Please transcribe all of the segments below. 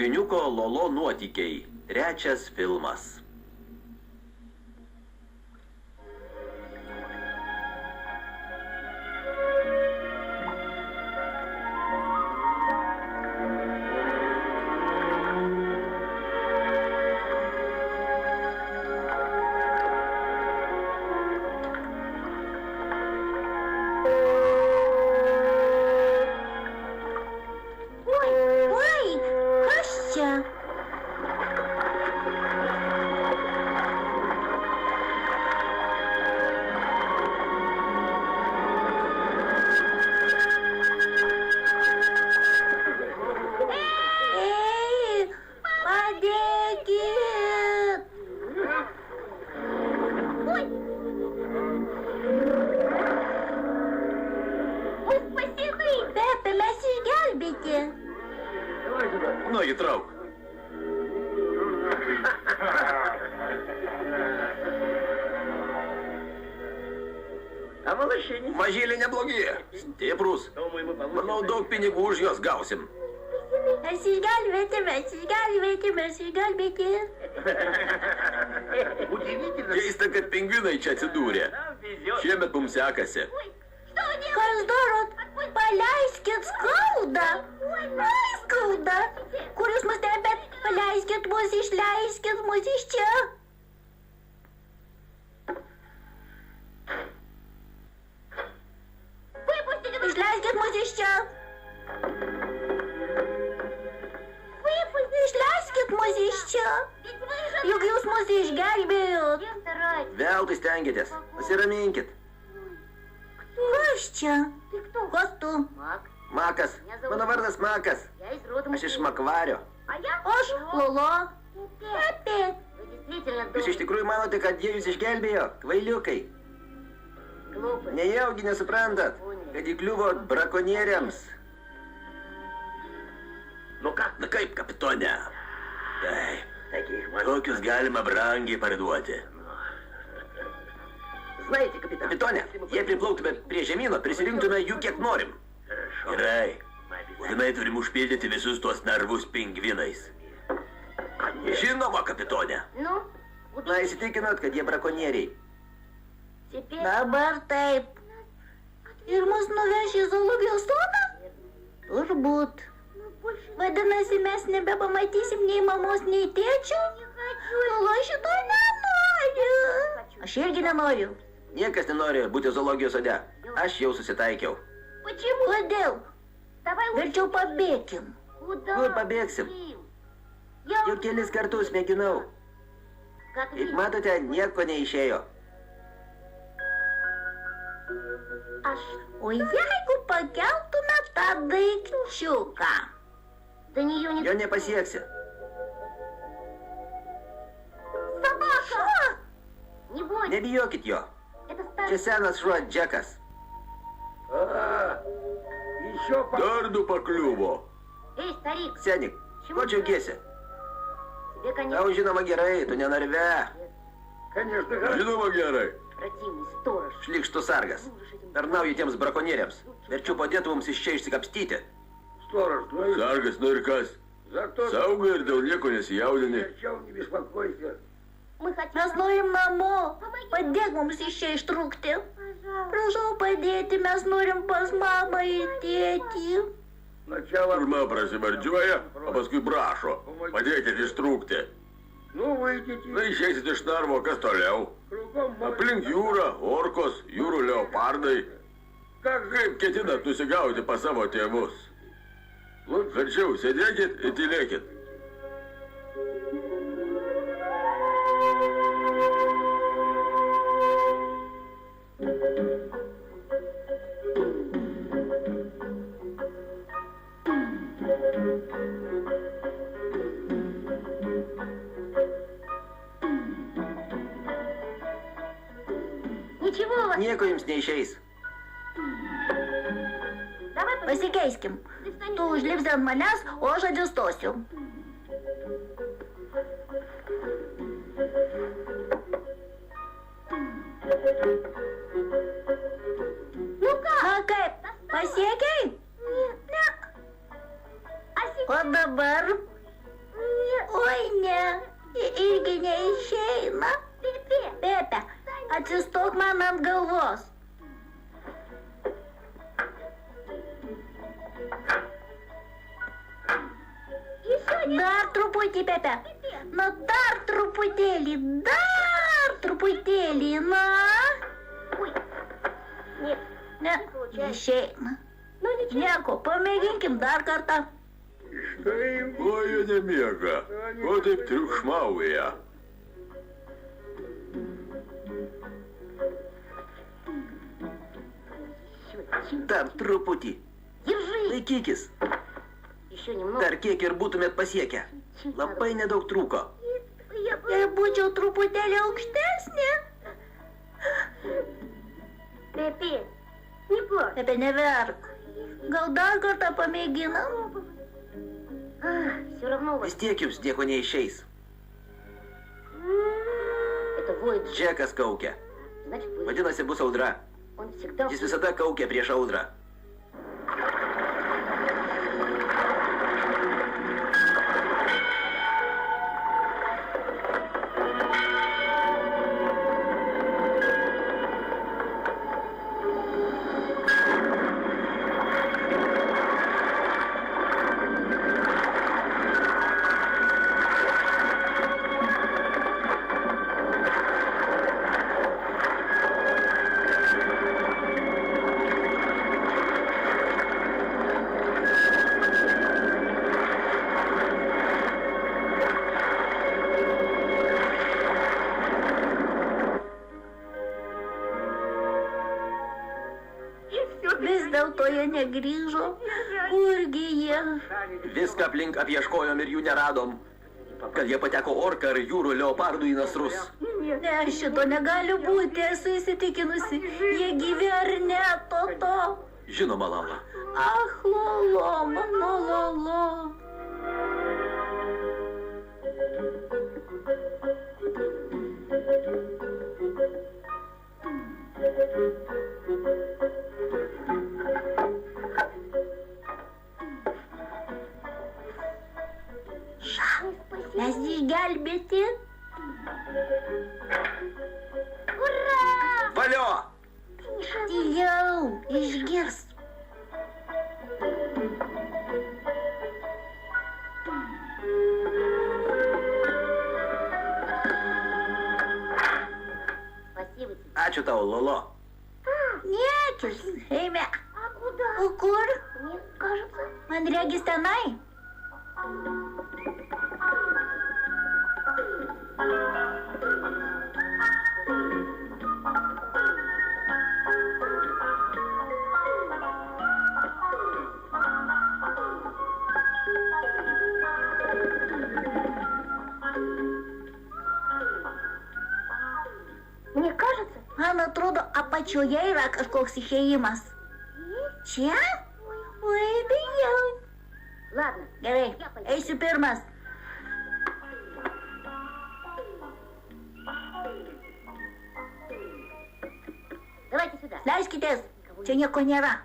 Pingviniuko Lolo nuotykiai. 3 filmas. Nu, įtrauk. Mažylė neblogi, stiprus. Manau, daug pinigų už juos gausim. Mes išgelbėtime. Keista, kad pingvinai čia atsidūrė. Šiemet mums sekasi. Kas darot? Paleiskit, skauda. Skauda. Kur jūs mus tempėt? Paleiskit mus, išleiskit mus iš čia. Išleiskit mus iš čia. Išleiskit mus iš čia. Juk jūs mus išgelbėjot. Veltui stengiatės. Pasiraminkit. Kas čia? Kas tu? Makas. Mano vardas Makas. Aš iš Makvario. Aš Lolo. Pepė. Jūs iš tikrųjų manote, kad jie jūs išgelbėjo? Kvailiukai. Nejaugi nesuprantat, kad įkliuvo brakonieriams. Na kaip, kapitone? Taip, tokius galima brangiai parduoti. Kapitone, jei priplauktume prie žemyno, prisirinktume jų kiek norim. Gerai, būtinai turim užpildyti visus tuos narvus pingvinais. Žinoma, kapitone. Na, įsitikinot, kad jie brakonieriai. Dabar taip. Ir mus nuveš į zoologijos sodą? Turbūt. Vadinasi, mes nebepamatysim nei mamos, nei tėčio? Lolo šito nenoriu. Aš irgi nenoriu. Niekas nenori būti zoologijos sode. Aš jau susitaikiau. Kodėl? Verčiau pabėkim. Kur pabėgsim? Jau kelis kartus mėginau. Kaip matote, nieko neišėjo. O jeigu pakeltume tą daikčiuką? Jo nepasieksi. Šuo! Nebijokit jo. Čia senas šuo Džekas. Dar du pakliuvo. Senik, ko džiaugiesi? Tau žinoma gerai, tu nenarve. Žinoma gerai. Šlykštus sargas. Tarnauju tiems brakonieriams. Verčiu padėtų mums iš čia išsikapstyti. Sargas, nu ir kas? Saugai ir dėl nieko nesijaudini. Mes norim namo. Padėk mums iš čia ištrūkti. Prašau padėti, mes norim pas mamą ir tėtį. Pirma prasivardžiuoja, o paskui prašo. Padėkit ištrūkti. Na, išeisit iš narvo, kas toliau? Aplink jūrą, orkos, jūrų leopardai. Kaip ketinat nusigauti pas savo tėvus? Verčiau, sėdėkit ir tylėkit. Nieko jums neišeis. Pasikeiskim. Tu užlipsi ant manęs, o aš atsistosiu. Na kaip, pasiekei? Ne. O dabar? Oi, ne, irgi neišeina. Pepe, atsistok man ant galvos. Dar truputį, Pepe. Na, dar truputėlį, na. Ne, neišeina. Nieko, pamėginkim dar kartą. Ko jie nemiega? Ko taip triukšmauja? Dar truputį. Laikykis. Dar kiek ir būtumėt pasiekę. Labai nedaug trūko. Jei būčiau truputėlį aukštesnė. Pepe, neverk. Gal dar kartą pamėginam? Vis tiek jums nieko neišeis. Džekas kaukia. Vadinasi, bus audra. Jis visada kaukia prieš audrą. Vis dėlto jie negrįžo. Kurgi jie? Viską aplink apieškojom ir jų neradom. Kad jie pateko orką ar jūrų leopardų į nasrus. Ne, šito negali būti, esu įsitikinusi. Jie gyvi ar ne, Toto? Žinoma, Lala. Ach, Lolo, mano Lolo. Mes išgelbėti. Ura! Valio! Tyliau, išgirs. Ačiū tau, Lolo. Niekis, eime. O kur? Man regis tenai. Man atrodo, apačioje yra kažkoks išėjimas. Čia? Oi, bijau. Gerai, eisiu pirmas. Leiskitės, čia nieko nėra.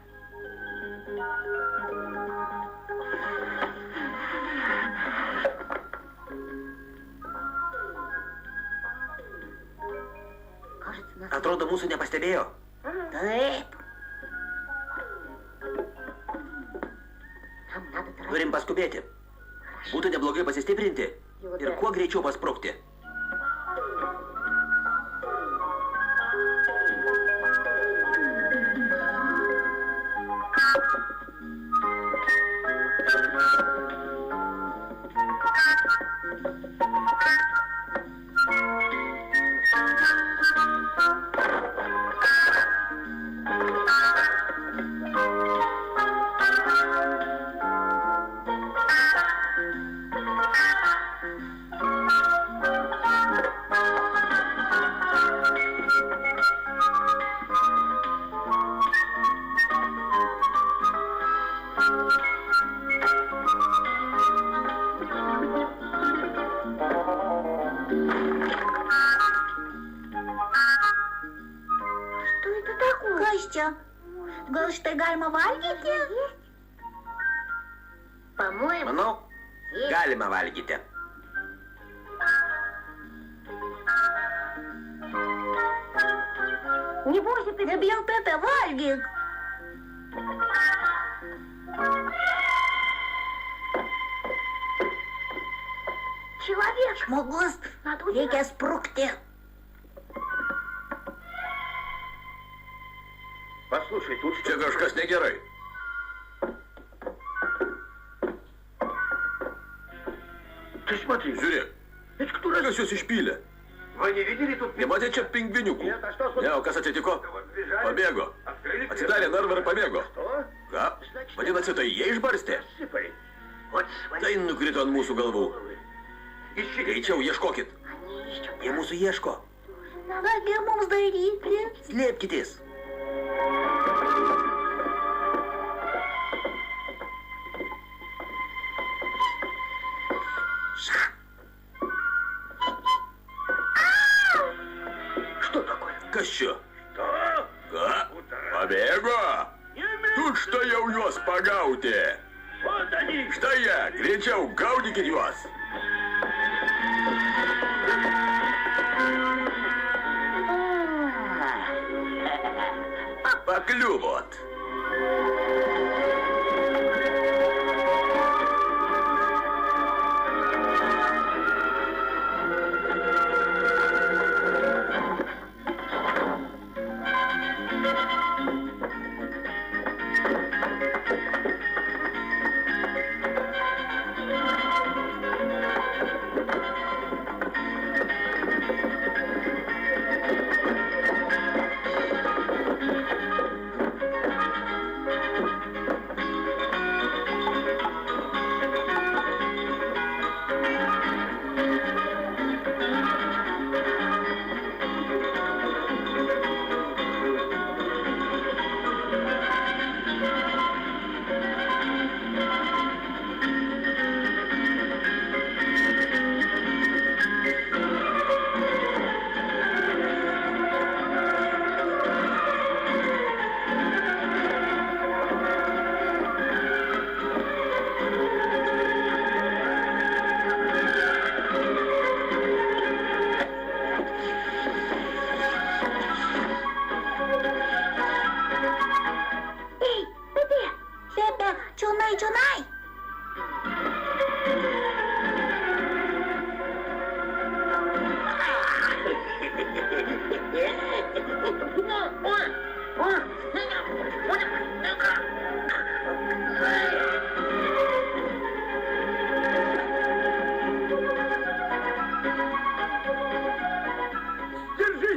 Atrodo, mūsų nepastebėjo. Taip. Turim paskubėti. Būtų neblogai pasistiprinti ir kuo greičiau pasprukti. Kas čia? Gal šitai galima valgyti? Manau, galima valgyti. Nebijau, Pepe, valgyk. Žmogus, reikia sprukti. Čia kažkas negerai. Žiūrėk, kas jūs išpylė? Nematė čia pingviniukų? Ne, o kas atsitiko? Pabėgo. Atsidarė narvą ir pabėgo. Ką? Vadinasi, tai jie išbarstė? Tai nukrito ant mūsų galvų. Greičiau, ieškokit. Jie mūsų ieško. Nagi mums daryti? Slėpkitės. Kas čia? Ką? Pabėgo? Tučtuojau juos pagauti. Štai jie, greičiau gaudykit juos. Pakliuvot. Čionai.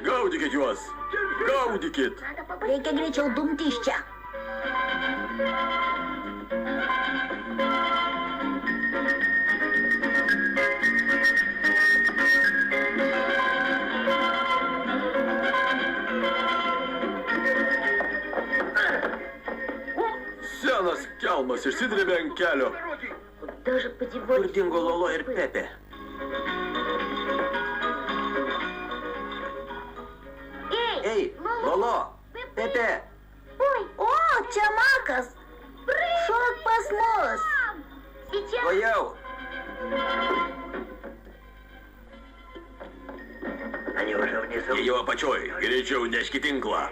Gaudykit juos. Gaudykit. Reikia greičiau dumti iš čia. Senas kelmas išsidrėbė ant kelio. Kur dingo Lolo ir Pepe? Ei, Lolo, Pepe. O, čia Makas. Šok pas mus. Tuojau. Jie jau apačioj. Greičiau neškit tinklą.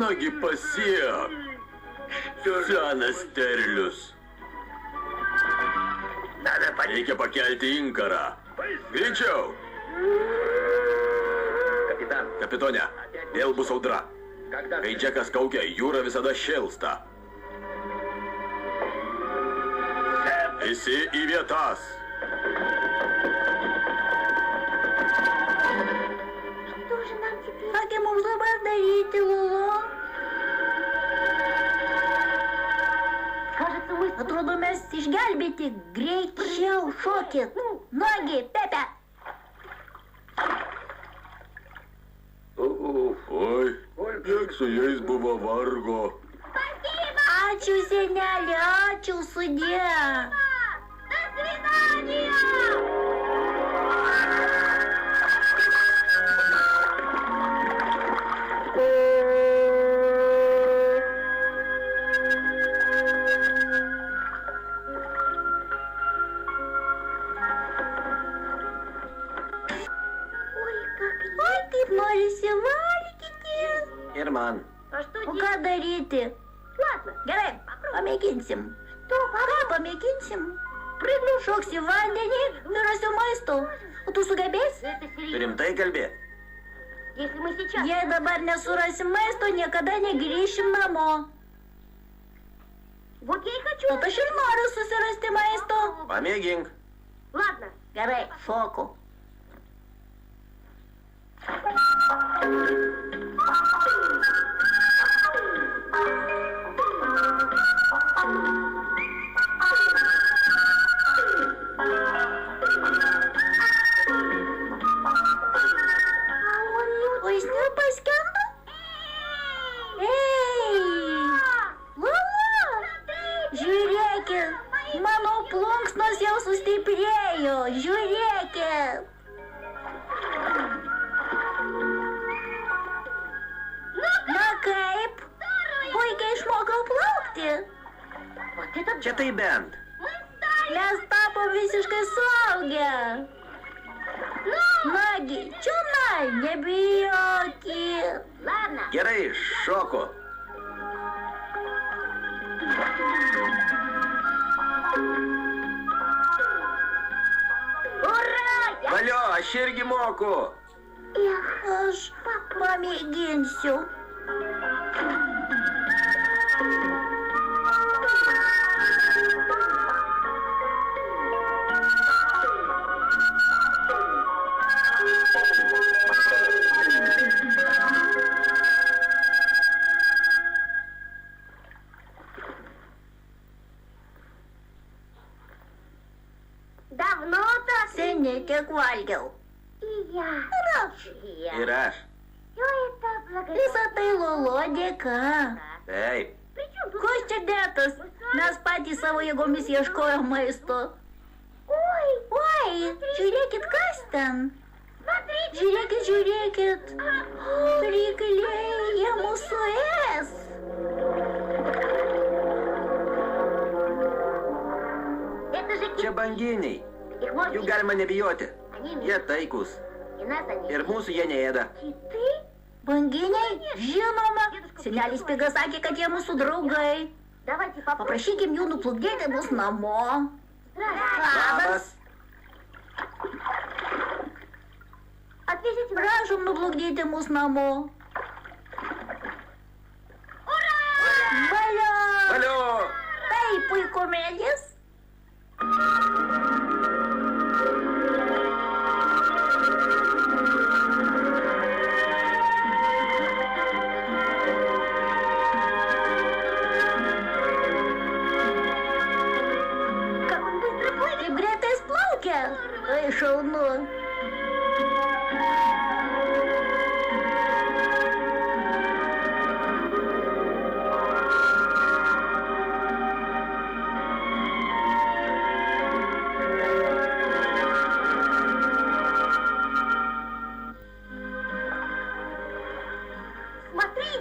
Nagi pasiek. Senas sterlius. Reikia pakelti inkarą. Greičiau. Kapitone, vėl bus audra. Kai Džekas kaukia, jūra visada šėlsta. Visi į vietas. Kągi mums dabar daryti, Lolo? Atrodo, mes išgelbėti. Greičiau šokit. Nagi, Pepe. Oi, kiek su jais buvo vargo. Ačiū, senelė, ačiū, sudie. man. O ką daryti? Gerai, pamėginsim. Ką pamėginsim? Šoksiu į vandenį, nerasiu maisto. O tu sugebėsi? Rimtai kalbėt? Jei dabar nesurasim maisto, niekada negrįšim namo. Tad aš ir noriu susirasti maisto. Pamėgink. Gerai, šoku. O jis nepaskendo? Ei! Lala! Žiūrėkit, mano plunksnos jau sustiprėjo. Žiūrėkit. Na kaip? Puikiai išmokau plaukti. Čia tai bent. Mes tapom visiškai suaugę. Nagi, čiunai, nebijokit. Gerai, šoku. Valio, aš irgi moku. Aš pamėginsiu. Seniai tiek valgiau. Ir aš. Ir aš. Visa tai Lolo dėka. Taip. Koks čia dėtas? Mes patys savo jėgomis ieškojom maisto. Oi, žiūrėkit, kas ten. Žiūrėkit, žiūrėkit. Rykliai, jie mūsų ės. Čia banginiai. Jų galima nebijoti. Jie taikus. Ir mūsų jie neėda. Banginiai? Žinoma. Senelis Pigas sakė, kad jie mūsų draugai. Paprašykim jų nuplukdyti mus namo. Labas. Prašom nuplukdyti mus namo. Valio! Valio! Tai puikumėlis. Kaip greitai jis plaukia. Oi, šaunu.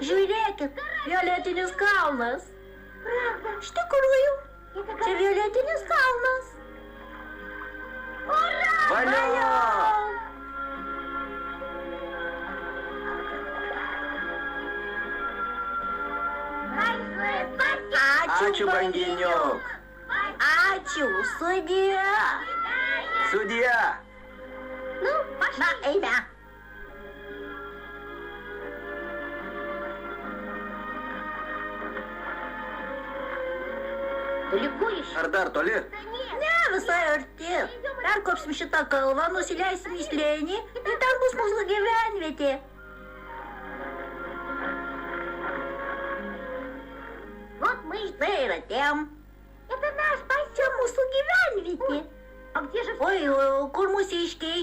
Žiūrėkit, violetinis kalnas. Iš tikrųjų, čia violetinis kalnas. Valio! Ačiū, banginiuk. Ačiū, sudie. Sudie. Na, eime. Ar dar toli? Ne, visai arti. Perkopsim šitą kalvą, nusileisim į slėnį ir ten bus mūsų gyvenvietė. Tai ir atėjom. Čia mūsų gyvenvietė. Oi, kur mūsiškiai?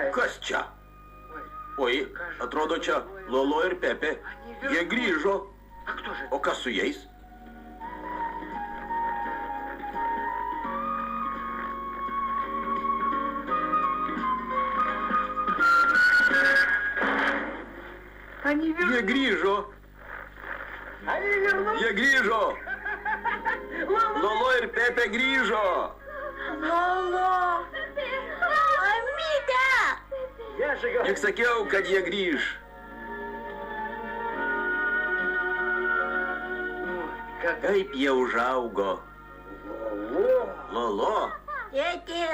Kas čia? Oi, atrodo čia Lolo ir Pepė. Jie grįžo. O kas su jais? Jie grįžo. Jie grįžo. Lolo ir Pepė grįžo. Lolo. Mamyte. Juk sakiau, kad jie grįž. Kaip jie užaugo. Lolo, Tėti.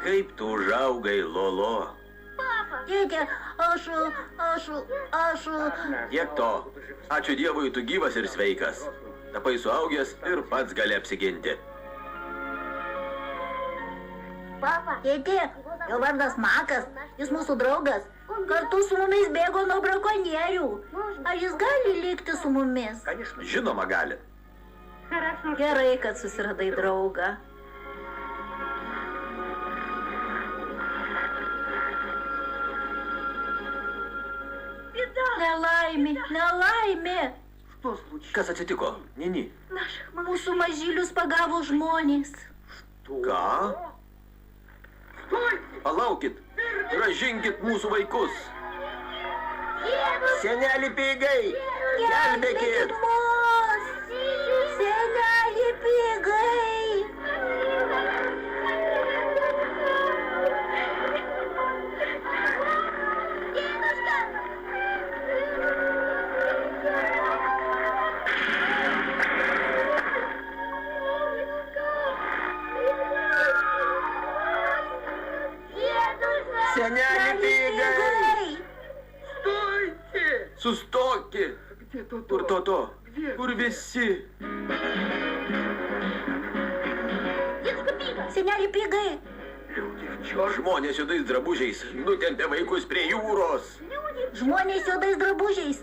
kaip tu užaugai, Lolo? Tėti, aš... Tiek to. Ačiū Dievui, tu gyvas ir sveikas. Tapai suaugęs ir pats gali apsiginti. Tėti, jo vardas Makas, jis mūsų draugas. Kartu su mumis bėgo nuo brakonierių. Ar jis gali likti su mumis? Žinoma, gali. Gerai, kad susiradai draugą. Nelaimė, nelaimė. Kas atsitiko? Nini. Mūsų mažylius pagavo žmonės. Ką? Palaukit. Grąžinkit mūsų vaikus. Seneli Pigai, gelbėkit. mus! Seneli Pigai! Seneli Pigai! Sustokit! Kur Toto? Kur visi? Seneli Pigai! Žmonės juodais drabužiais nutempė vaikus prie jūros. Žmonės juodais drabužiais.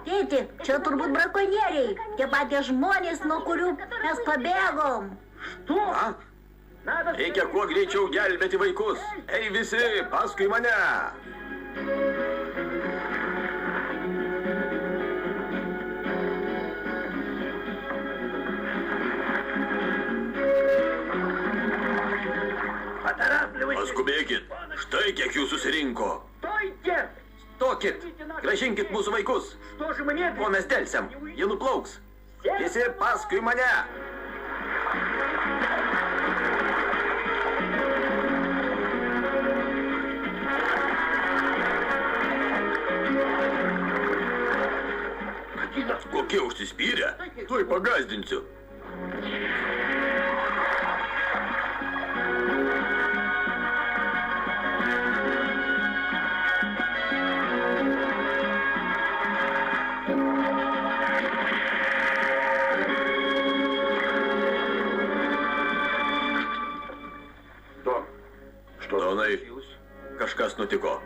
Tėti, čia turbūt brakonieriai. Tie patys žmonės, nuo kurių mes pabėgom. Ką? Reikia kuo greičiau gelbėti vaikus. Ei visi, paskui mane. Paskubėkit. Štai kiek jų susirinko. Stokit. Grąžinkit mūsų vaikus. Ko mes delsiam? Jie nuplauks. Visi paskui mane. Kokie užsispyrę? Tuoj pagazdinsiu. Donai, kažkas nutiko.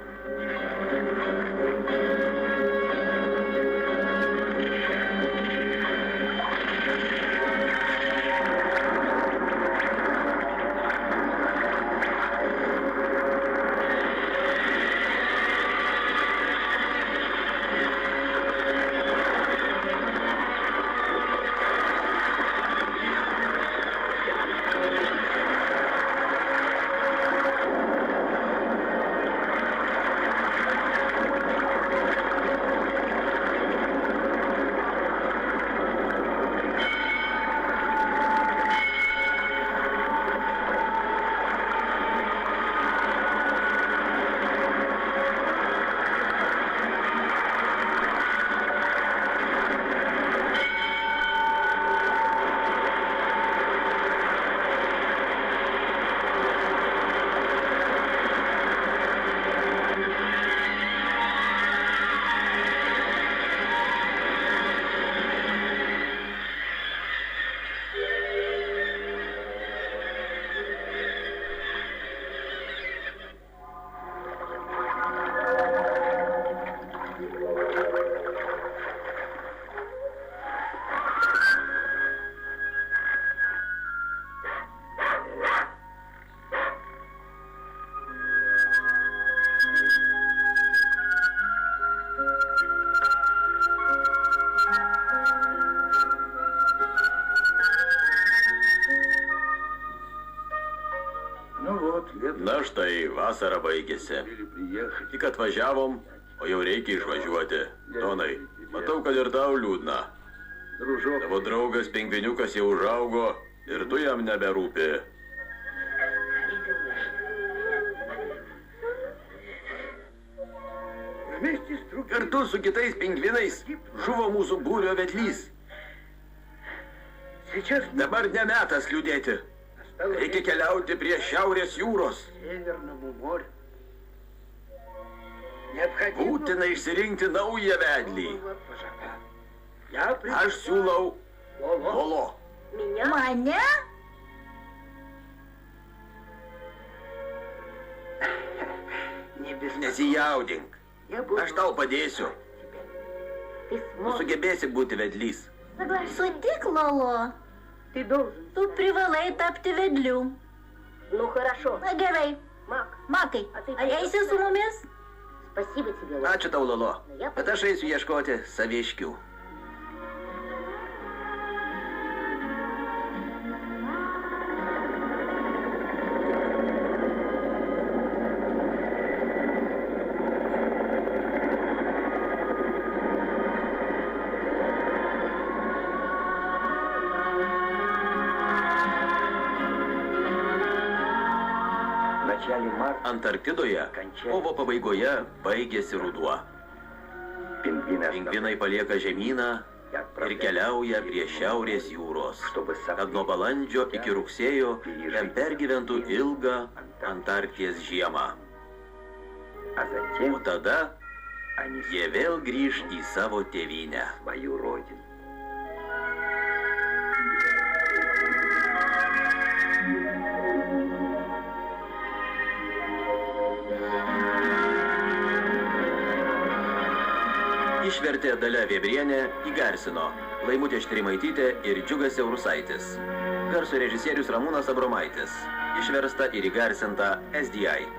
Na štai, vasara baigėsi. Tik atvažiavom, o jau reikia išvažiuoti. Donai, matau, kad ir tau liūdna. Tavo draugas pingviniukas jau užaugo ir tu jam neberūpi. Kartu su kitais pingvinais žuvo mūsų būrio vedlys. Dabar nemetas liūdėti. Reikia keliauti prie Šiaurės jūros. Būtina išsirinkti naują vedlį. Aš siūlau Lolo. Mane? Nesijaudink. Aš tau padėsiu. Tu sugebėsi būti vedlys. Sutik, Lolo. Tu privalai tapti vedliu. Na gerai. Makai, ar eisi su mumis? Ačiū tau, Lolo. Bet aš eisiu ieškoti saviškių. Antarktidoje kovo pabaigoje baigėsi ruduo. Pingvinai palieka žemyną ir keliauja prie Šiaurės jūros, kad nuo balandžio iki rugsėjo ten pergyventų ilgą Antarkties žiemą. O tada jie vėl grįž į savo tėvynę. Išvertė Dalia Vėbrienė, įgarsino Laimutė Štrimaitytė ir Džiugas Siaurusaitis. Garso režisierius Ramūnas Abromaitis. Išversta ir įgarsinta SDI.